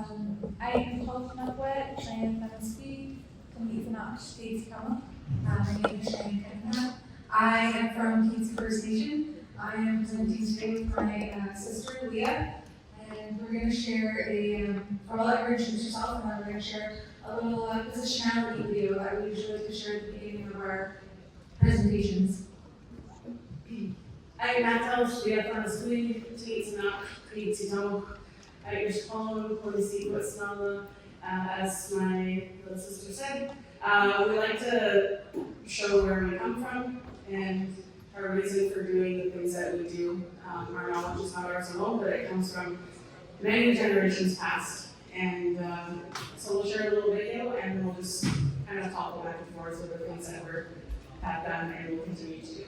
I'm wǝtë Cheyenne Cunningham Leah Meunier. My name is Cheyenne Cunningham. I am from Katzie First Nation. I am presenting today with my sister Leah, and we're going to share I'll let her introduce herself, and then we're going to share a little positionality video that we usually like to share at the beginning of our presentations. I'm wǝtë øbʔaltx၀, as my little sister said. We like to show where we come from and our reason for doing the things that we do. Our knowledge is not ours alone, but it comes from many generations past. And so we'll share a little video and we'll just kind of talk back and forth with the things that we have done and will continue to do.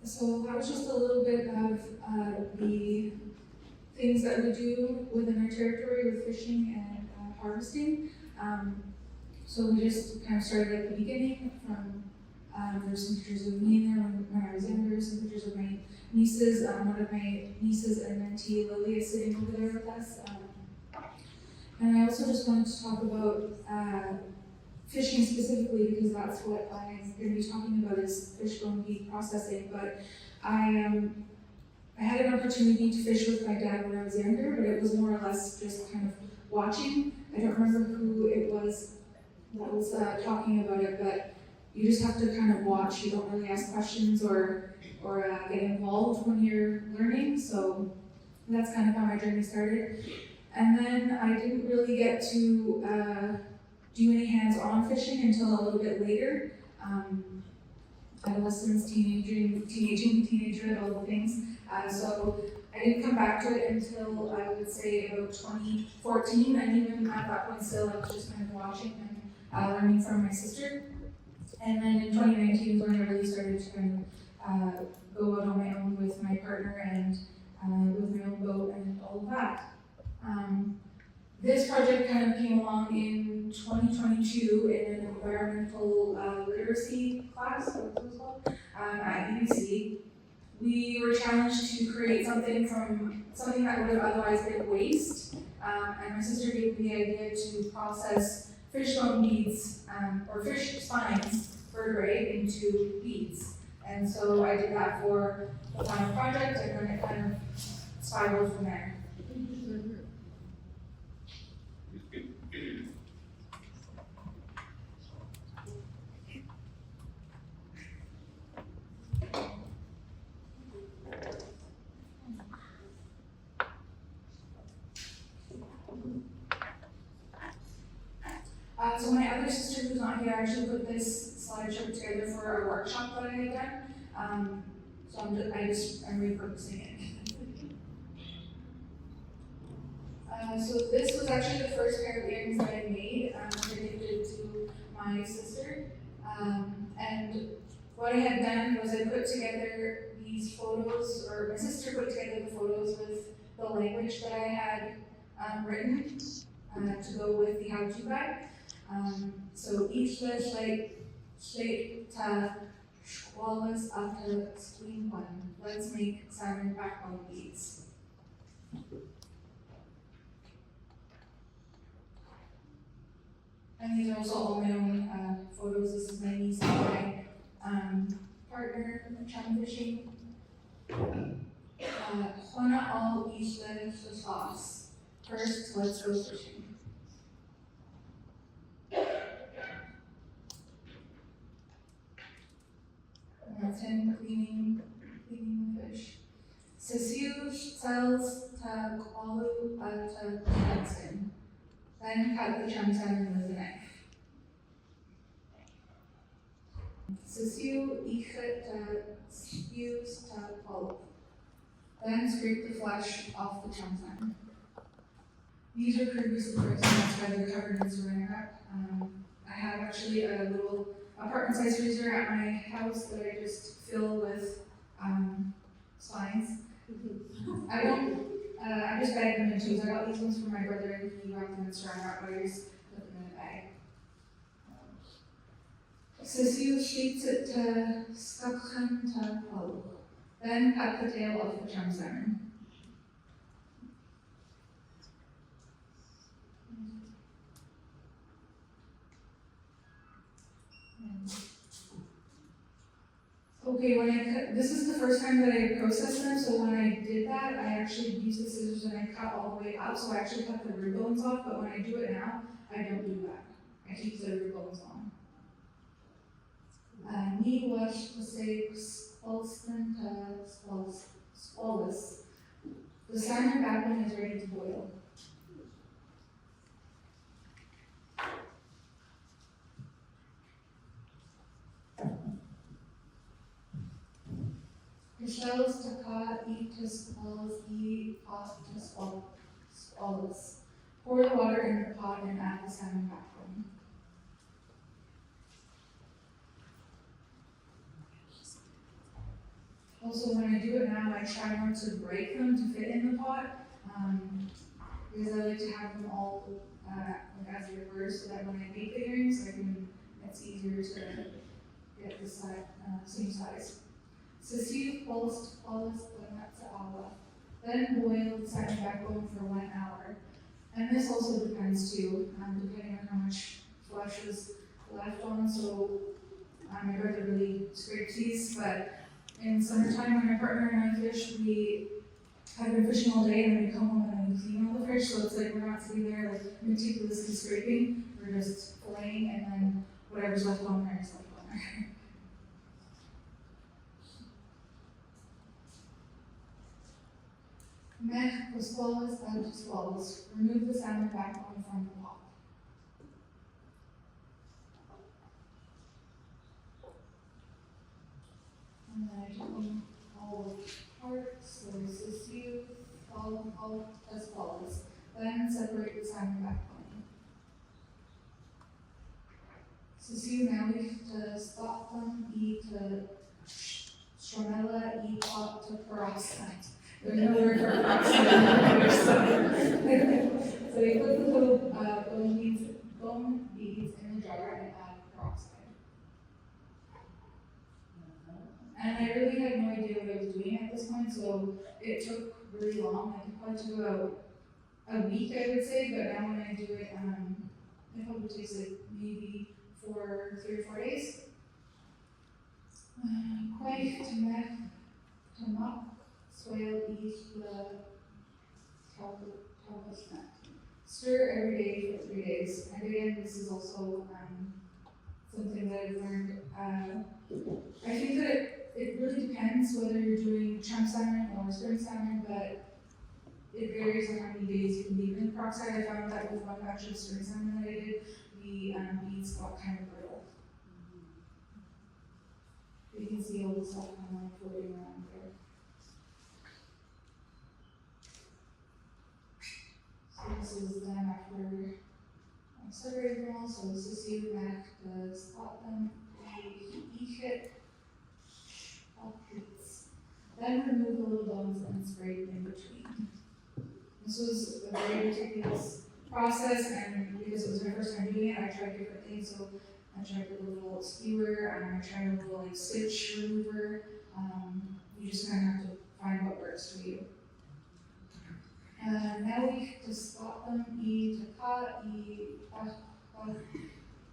So that was just a little bit of the things that we do within our territory with fishing and harvesting. So we just kind of started at the beginning from, there's some pictures of me in there when I was younger, some pictures of my nieces. One of my nieces and mentee, Lily, is sitting over there with us. And I also just wanted to talk about fishing specifically, because that's what I'm going to be talking about is fishbone feed processing. But I had an opportunity to fish with my dad when I was younger, but it was more or less just kind of watching. I don't remember who it was that was talking about it, but you just have to kind of watch. You don't really ask questions or get involved when you're learning. So that's kind of how my journey started. And then I didn't really get to do any hands-on fishing until a little bit later. Adolescence, teenagehood, all the things. So I didn't come back to it until I would say about 2014, and even at that point still I was just kind of watching and learning from my sister. And then in 2019 was when I really started to kind of go out on my own with my partner and with my own boat and all of that. This project kind of came along in 2022 in an environmental literacy class, what it was called, at UBC. We were challenged to create something from something that would have otherwise been waste, and my sister gave me the idea to process fish bone beads, or fish spines, vertebrae, into beads. And so I did that for the final project, and then it kind of spiraled from there. So my other sister who's not here actually put this slideshow together for a workshop that I had done. So I'm repurposing it. So this was actually the first pair of earrings that I made, dedicated to my sister. And what I had done was I put together these photos, or my sister put together the photos with the language that I had written to go with the how-to guide. So each slate ta squalas after screen one. Let's make salmon backbone beads. And these are also all my own photos. This is my niece and my partner, chum fishing. Juana all isla sauce. First, let's go fishing. And that's him cleaning the fish. Cecile tells ta kwalu ta Hudson. Then cut the chum salmon with a knife. Cecile ichet spews ta kwalu. Then scrape the flesh off the chum salmon. These were previously frozen, that's why they're covered in saran wrap. I have actually a little apartment-sized freezer at my house that I just fill with spines. I just bag them in tubes. I got these ones from my brother and he wrapped them in saran wrap, but I just put them in a bag. Cecile sheets it to skapchen to polo. Then cut the tail off the chum salmon. Okay, this is the first time that I processed them, so when I did that, I actually used the scissors and I cut all the way up, so I actually cut the rib bones off, but when I do it now, I don't do that. I keep the rib bones on. Ni wash the six, Olston to spoilus. The salmon backbone is ready to boil. The shells to cut, eat to spoils, eat off to spoilus. Pour the water in the pot and add the salmon backbone. Also, when I do it now, I try not to break them to fit in the pot, because I like to have them all like as reversed, so that when I make the earrings, it's easier to get the same size. Sisiu post ala. Then boil the salmon backbone for 1 hour. And this also depends too, depending on how much flesh is left on. So my brother really scrapes these, but in summertime when my partner and I fish, we have been fishing all day and then we come home and then we clean all the fish. So it's like we're not sitting there like meticulously scraping, we're just filleting and then whatever's left on there is left on there. Meh escolas out of swallows. Remove the salmon backbone from the pot. And then I took them all apart, so sisiu, all as follows. Then separate the salmon backbone. Sisiu now to stop them, to stramella, pot to peroxide. There's no word for peroxide. So you put the little bone beads in the jar and add peroxide. And I really had no idea what I was doing at this point, so it took really long. It probably took about a week, I would say, but now when I do it, it probably takes like maybe 3 or 4 days. Quite to mop. Swale Stir every day for 3 days. And again, this is also something that I've learned. I think that it really depends whether you're doing chum salmon or spring salmon, but it varies on how many days you can leave in the peroxide. I found that with one batch of spring salmon that I did, the beads got kind of brittle. You can see all the stuff kind of floating around there. So this is them after I separated them all. So sisiu neck does pot them, it, all treats. Then remove the little bones and scrape in between. This was a very meticulous process, and because it was my first time doing it, I tried different things. So I tried the little skewer, and I tried a little like stitch remover. You just kind of have to find what works for you. Now we just spot them,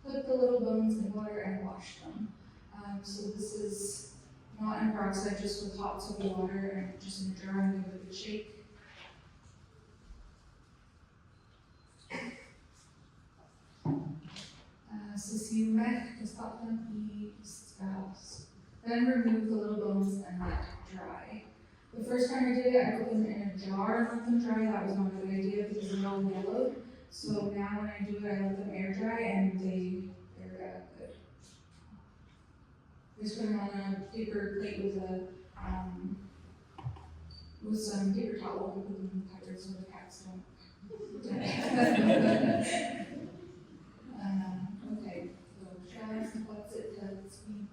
put the little bones in water and wash them. So this is not in peroxide, just with hot soapy water and just in a jar and give it a good shake. Sisiu mech, to stop them, then remove the little bones and let dry. The first time I did it, I put them in a jar and let them dry. That was not a good idea because they're all yellowed. So now when I do it, I let them air dry and they're good. Just put them on a paper plate with some paper towel and put them in the cupboard so the cats don't. Okay, so shells and what's it does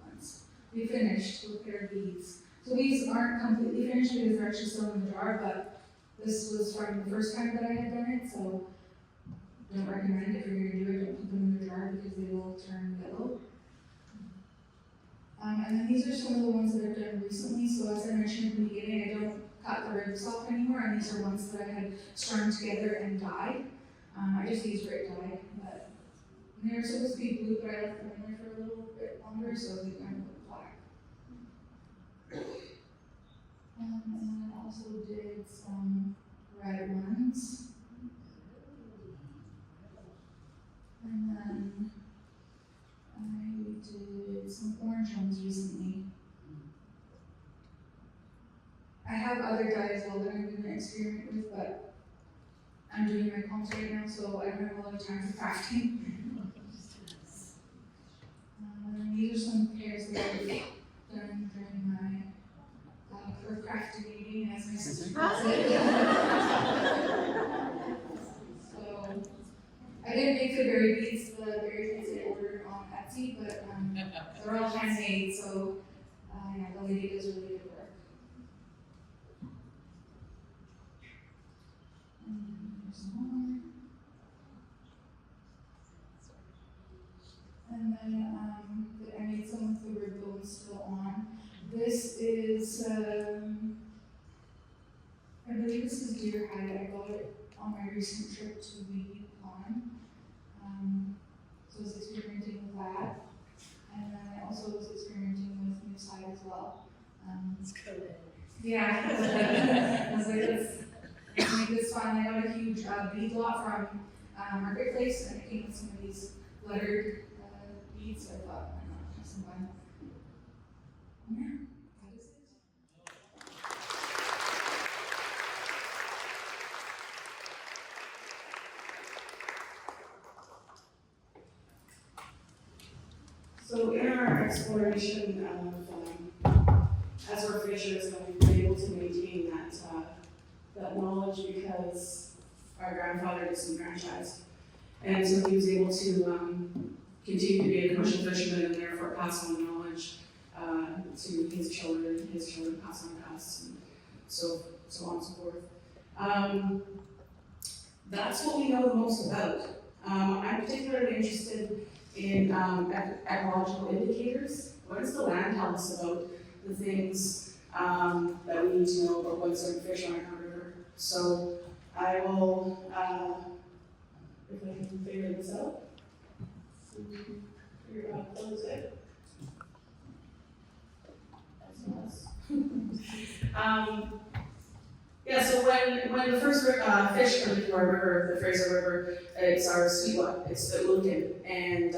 once. We finished with their beads. So these aren't completely finished because they're actually still in the jar, but this was from the first time that I had done it, so don't recommend if you're going to do it, don't put them in the jar because they will turn yellow. And then these are some of the ones that I've done recently. So as I mentioned at the beginning, I don't cut the ribs off anymore, and these are ones that I had strung together and dyed. I just used red dye, but they were supposed to be blue, but I left them in there for a little bit longer, so they kind of look black. And then I also did some red ones. And then I did some orange ones recently. I have other dyes as well that I'm going to experiment with, but I'm doing my comps right now, so I don't have a lot of time for crafting. These are some pairs that I've done during my procrastinating, as my sister calls it. So I didn't make the berry beads. The berry beads I ordered on Etsy, but they're all handmade, so yeah, the lady does really good work. There's more. And then I made some with the rib bones still on. This is, I believe this is deer hide. I got it on my recent trip to the pond. So I was experimenting with that. And then I also was experimenting with moose hide as well. It's cool. Yeah, I was like, let's make this fun. I got a huge bead lot from Marketplace, and it came with some of these lettered beads, so I thought, why not have some fun? Yeah, that is it. So in our exploration as we're fishers, we've been able to maintain that knowledge because our grandfather did some franchise. And so he was able to continue to be a commercial fisherman and therefore pass on knowledge to his children pass on to us, and so on and so forth. That's what we know the most about. I'm particularly interested in ecological indicators. What does the land tell us about the things that we need to know about when certain fish are in our river? So I will, if I can figure this out, figure out how to close it. Yeah, so when the first fish come into our river, the Fraser River, it's our sweetwa, it's the wǝṭǝbʔaltxʊ, and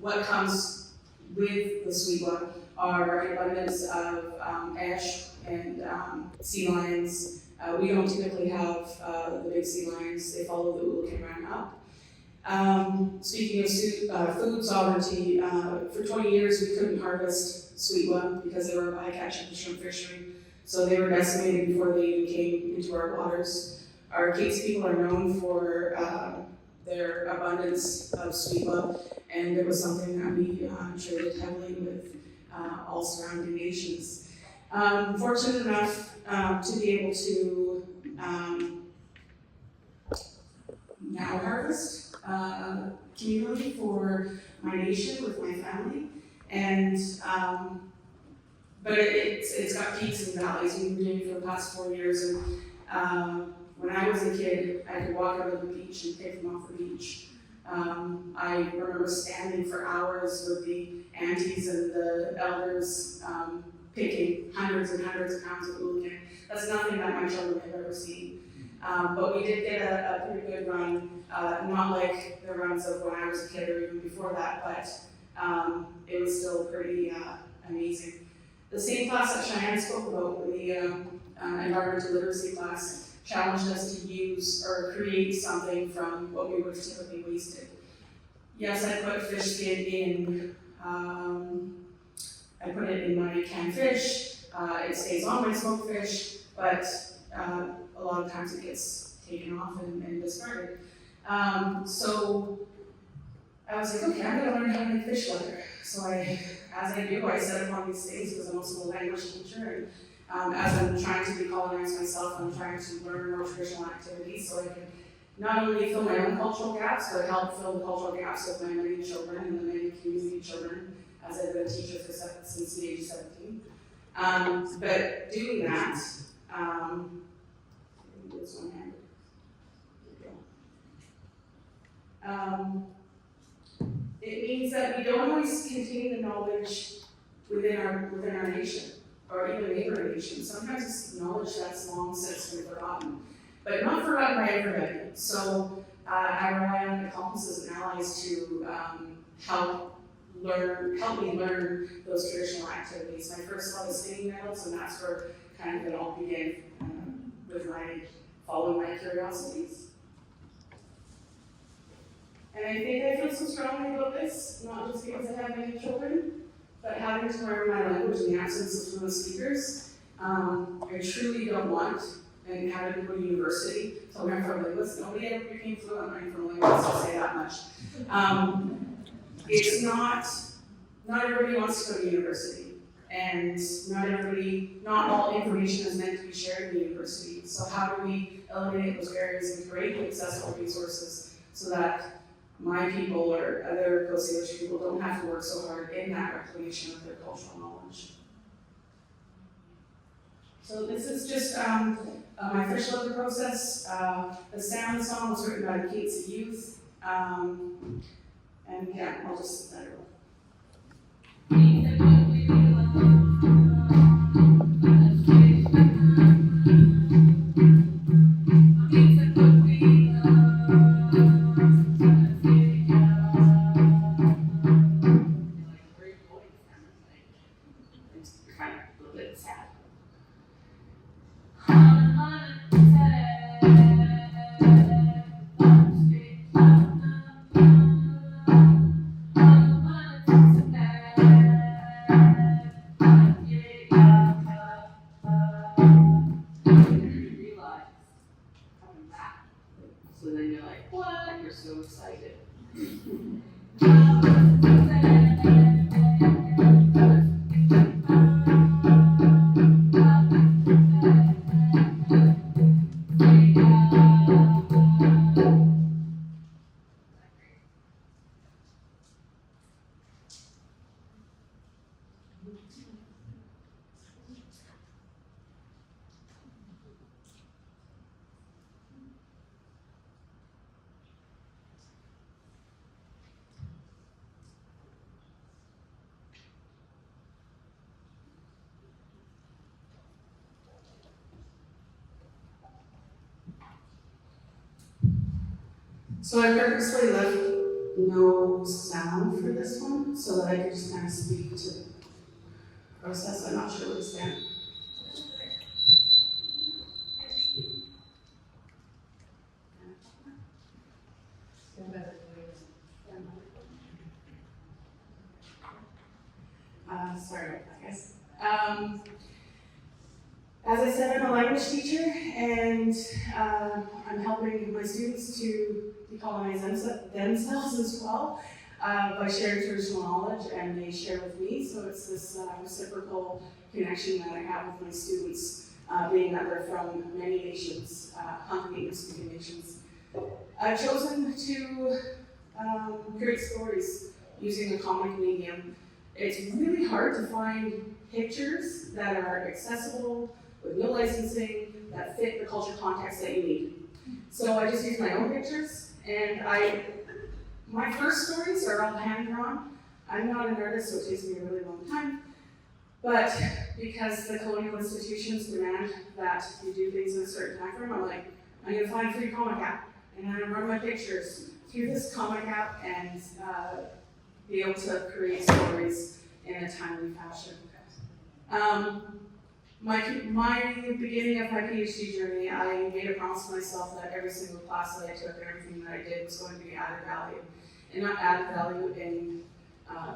what comes with the sweetwa are an abundance of ash and sea lions. We don't typically have the big sea lions, they follow the wǝṭǝbʔaltxʊ up. Speaking of food sovereignty, for 20 years we couldn't harvest sweetwa because they were a bycatch shrimp fishery. So they were decimated before they even came into our waters. Our Katzie people are known for their abundance of sweetwa, and it was something that we traded heavily with all surrounding nations. Fortunate enough to be able to now harvest communally for my nation with my family, and but it's got peaks and valleys. We've been doing it for the past 4 years, and when I was a kid, I could walk out of the beach and pick them off the beach. I remember standing for hours with the aunties and the elders picking hundreds and hundreds of pounds of wǝṭǝbʔaltxʊ. That's nothing that my children have ever seen. But we did get a pretty good run, not like the runs of when I was a kid or even before that, but it was still pretty amazing. The same class that Cheyenne spoke about, the environmental literacy class, challenged us to use or create something from what we would have typically wasted. Yes, I put fish skin in, I put it in my canned fish, it stays on my smoked fish, but a lot of times it gets taken off and discarded. So I was like, okay, I'm gonna learn how to make fish leather. So as I do, I set up on these things because I'm also a language teacher, and as I'm trying to decolonize myself, I'm trying to learn more traditional activities so I can not only fill my own cultural gaps, but help fill the cultural gaps of my many children and the many community children, as I've been a teacher since the age of 17. But doing that, this one hand. It means that we don't always contain the knowledge within our nation, or even neighboring nations. Sometimes it's knowledge that's long since been forgotten, but not forgotten by everybody. So I rely on accomplices and allies to help me learn those traditional activities. My first love is singing medals, and that's where kind of it all began with my following my curiosities. And I think I feel so strongly about this, not just because I have many children, but having to learn my language in the absence of fluent speakers. I truly don't want, and having to go to university, so I'm from linguist. Nobody ever became fluent learning from a linguist, I'll say that much. It's not everybody wants to go to university. and not all information is meant to be shared in the university. So how do we eliminate those barriers and create accessible resources so that my people or other Coast Salish people don't have to work so hard in that reclamation of their cultural knowledge? So this is just my official of the process. The sound song was written by the Katzie Youth. And yeah, I'll just let it roll. So then you're like, what? You're so excited. So I purposely left no sound for this one so that I could just kind of speak to the process. I'm not sure where to stand. Sorry about that, guys. As I said, I'm a language teacher, and I'm helping my students to decolonize themselves as well by sharing traditional knowledge, and they share with me. So it's this reciprocal connection that I have with my students, being that they're from many nations, English-speaking nations. I've chosen to create stories using a comic medium. It's really hard to find pictures that are accessible, with no licensing, that fit the culture context that you need. So I just use my own pictures, and my first stories are all hand-drawn. I'm not an artist, so it takes me a really long time. But because the colonial institutions demand that you do things in a certain time frame, I'm like, I'm gonna find a free comic app, and I'm gonna run my pictures through this comic app and be able to create stories in a timely fashion. My beginning of my PhD journey, I made a promise to myself that every single class that I took, everything that I did was going to be added value. And not added value in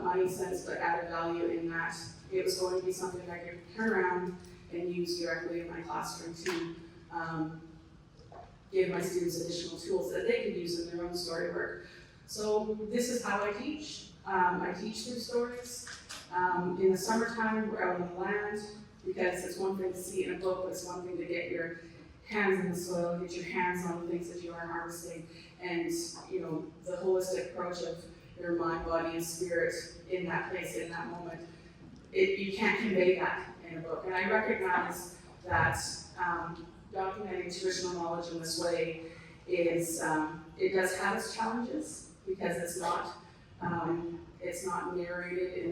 money sense, but added value in that it was going to be something that I could turn around and use directly in my classroom to give my students additional tools that they could use in their own story work. So this is how I teach. I teach through stories. In the summertime, we're out on the land, because it's one thing to see it in a book, but it's one thing to get your hands in the soil, get your hands on the things that you are harvesting, and the holistic approach of your mind, body, and spirit in that place, in that moment. You can't convey that in a book. And I recognize that documenting traditional knowledge in this way is, it does have its challenges, because it's not narrated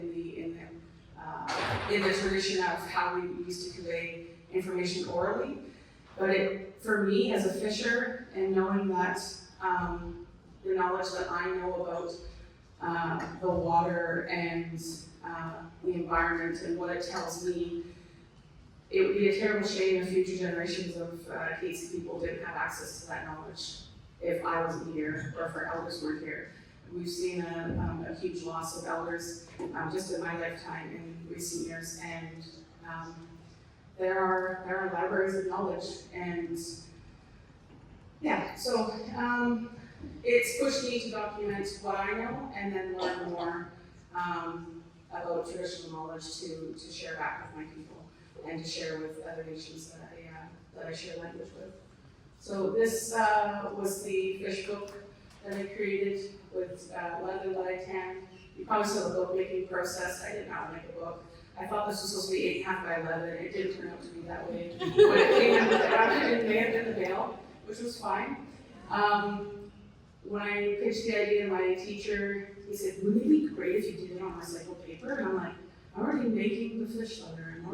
in the tradition of how we used to convey information orally. But for me, as a fisher, and knowing that the knowledge that I know about the water and the environment and what it tells me, it would be a terrible shame if future generations of Katzie people didn't have access to that knowledge if I wasn't here or if our elders weren't here. We've seen a huge loss of elders just in my lifetime in recent years, and there are libraries of knowledge, and yeah, so it's pushed me to document what I know and then learn more about traditional knowledge to share back with my people and to share with other nations that I share language with. So this was the fish book that I created with leather that I tanned. You probably saw the book making process. I did not make a book. I thought this was supposed to be 8.5 by 11. It didn't turn out to be that way. But it came out it may have been the mail, which was fine. When I pitched the idea to my teacher, he said, wouldn't it be great if you did it on recycled paper? And I'm like, I'm already making the fish leather. I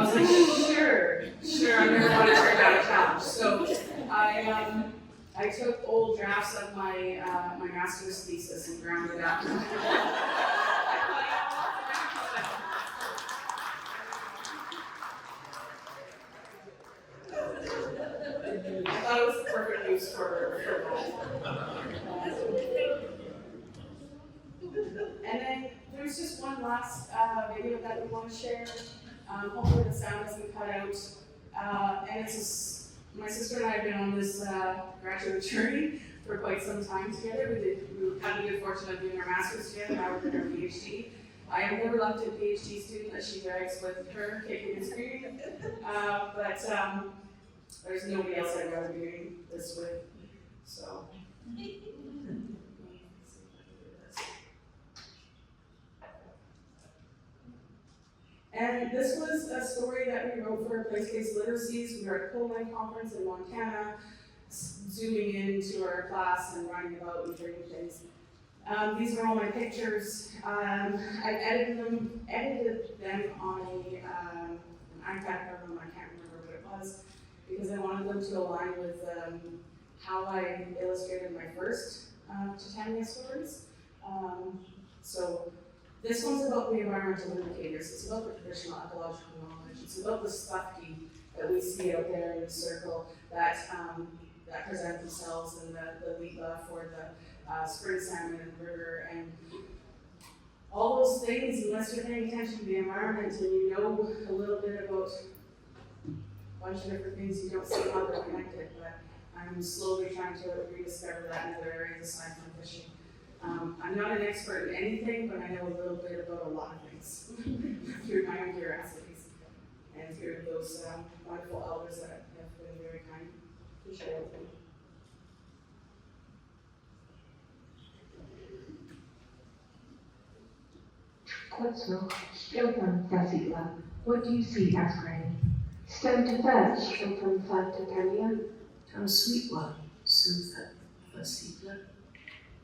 was like, sure, I never want to turn down a challenge. So I took old drafts of my my master's thesis and ground it up. I thought it was the perfect use for that. And then there's just one last video that we want to share. Hopefully the sound doesn't cut out. And it's my sister and I have been on this graduate journey for quite some time together. We had the good fortune of doing our master's together, now we're doing our PhD. I am the reluctant PhD student that she drags with her, kicking and screaming. But there's nobody else I'd rather be doing this with. So. And this was a story that we wrote for Place-Based Literacies. We were at a Coal-Mine conference in Montana, zooming into our class and writing about and doing things. These are all my pictures. I edited them on an iPad program. I can't remember what it was, because I wanted them to align with how I illustrated my first Titania stories. So this one's about the environmental indicators. It's about the traditional ecological knowledge. It's about the stuffy that we see out there in the circle that present themselves in the Lipa for the spring salmon and river and all those things. Unless you're paying attention to the environment and you know a little bit about a bunch of different things, you don't see how they're connected. But I'm slowly trying to rediscover that in other areas aside from fishing. I'm not an expert in anything, but I know a little bit about a lot of things through my own curiosities and through those wonderful elders that have been very kind to share with me. What do you see as granny? Stone to birch, from flag to Titania. Tell sweet one, soothe the seedler.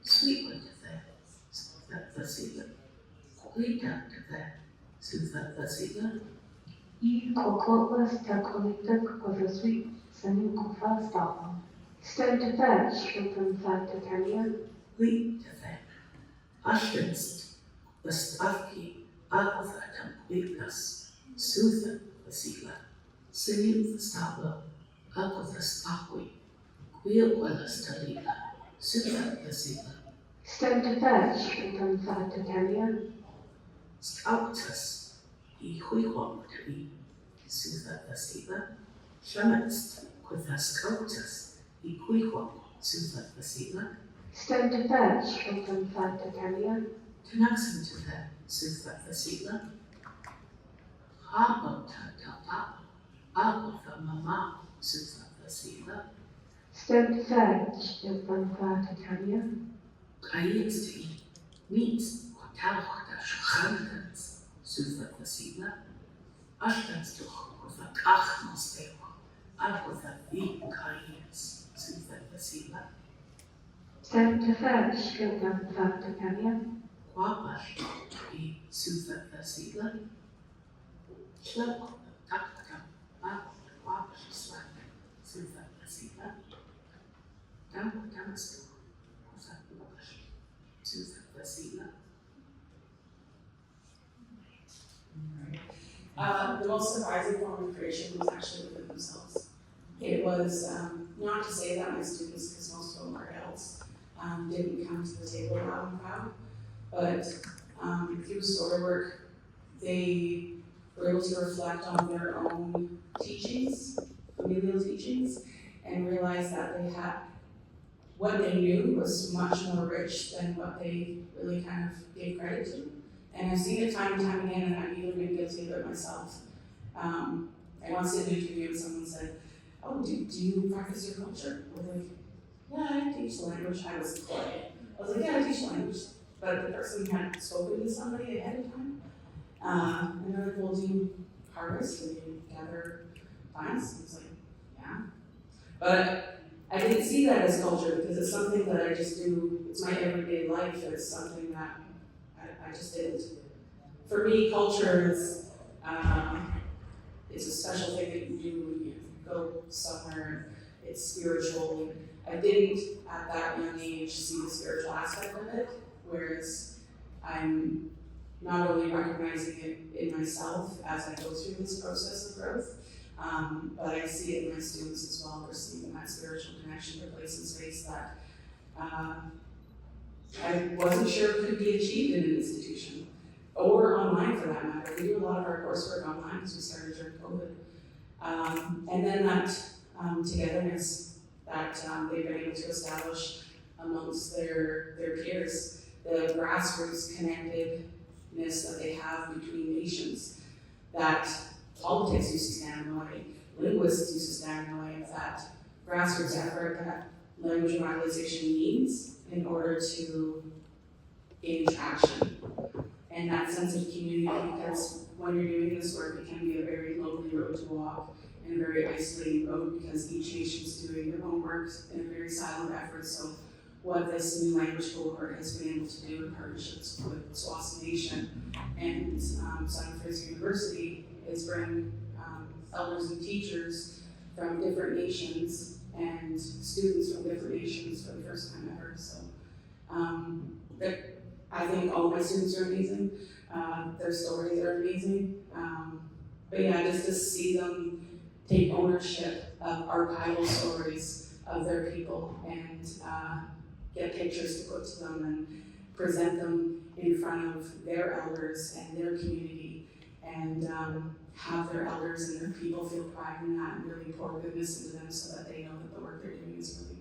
Sweet one to there, soothe the seedler. Lead down to there, soothe the seedler. You cockles to collective with a sweet, sending coffers down. Stone to birch, from flag to Titania. Lead to there. Ashtenst, the stavki, agothatam weakness, soothe the seedler. Singing the stablo, agothastahui, queer willis to leader. Soothe the seedler. Stone to birch, from flag to Titania. Scoutus, he huiwam to be, soothe the seedler. Schlemetst, with the scoutus, he huiwam, soothe the seedler. Stone to birch, from flag to Titania. Tunaxen to the soothe the seedler. Habota tapa, abotha mama, soothe the seedler. Stone to birch, from flag to Titania. Kaiets to eat, meats, hotelhochta schantens, soothe the seedler. Ashtenstuch with a kachnostewa, and with a deep kaiets, soothe the seedler. Stone to birch, from flag to Titania. Quabash to be soothe the seedler. Schlepp, taktakam, quabash slack, soothe the seedler. Down damastu, with a quabash, soothe the seedler. The most surprising form of creation was actually within themselves. It was not to say that my students, because most of them are adults, didn't come to the table loud and proud, but through story work, they were able to reflect on their own teachings, familial teachings, and realize that they had, what they knew was much more rich than what they really kind of gave credit to. And I've seen it time and time again, and I've even been guilty of it myself. I once did an interview and someone said, "Oh, do you practice your culture?" I was like, "Yeah, I teach the language." I was quiet. I was like, "Yeah, I teach the language." But the person hadn't spoken to somebody ahead of time. And they're like, "Well, do you harvest? Do you gather plants?" I was like, "Yeah." But I didn't see that as culture because it's something that I just do. It's my everyday life. It's something that I just didn't. For me, culture is it's a special thing that you do when you go somewhere. It's spiritual. And I didn't at that young age see the spiritual aspect of it, whereas I'm not only recognizing it in myself as I go through this process of growth, but I see it in my students as well. They're seeing that spiritual connection to place and space that I wasn't sure could be achieved in an institution or online for that matter. We do a lot of our coursework online because we started during COVID. And then that togetherness that they've been able to establish amongst their peers, the grassroots connectedness that they have between nations, that politics used to stand in the way, linguists used to stand in the way of that grassroots effort that language revitalization needs in order to gain traction. And that sense of community, because when you're doing this work, it can be a very lonely road to walk and a very isolating road because each nation's doing their own work in a very silent effort. So what this new language cohort has been able to do in partnerships with Swass Nation and Simon Fraser University is bring elders and teachers from different nations and students from different nations for the first time ever. So I think all my students are amazing. Their stories are amazing. But yeah, just to see them take ownership of archival stories of their people and get pictures to put to them and present them in front of their elders and their community and have their elders and their people feel pride in that and really pour goodness into them so that they know that the work they're doing is really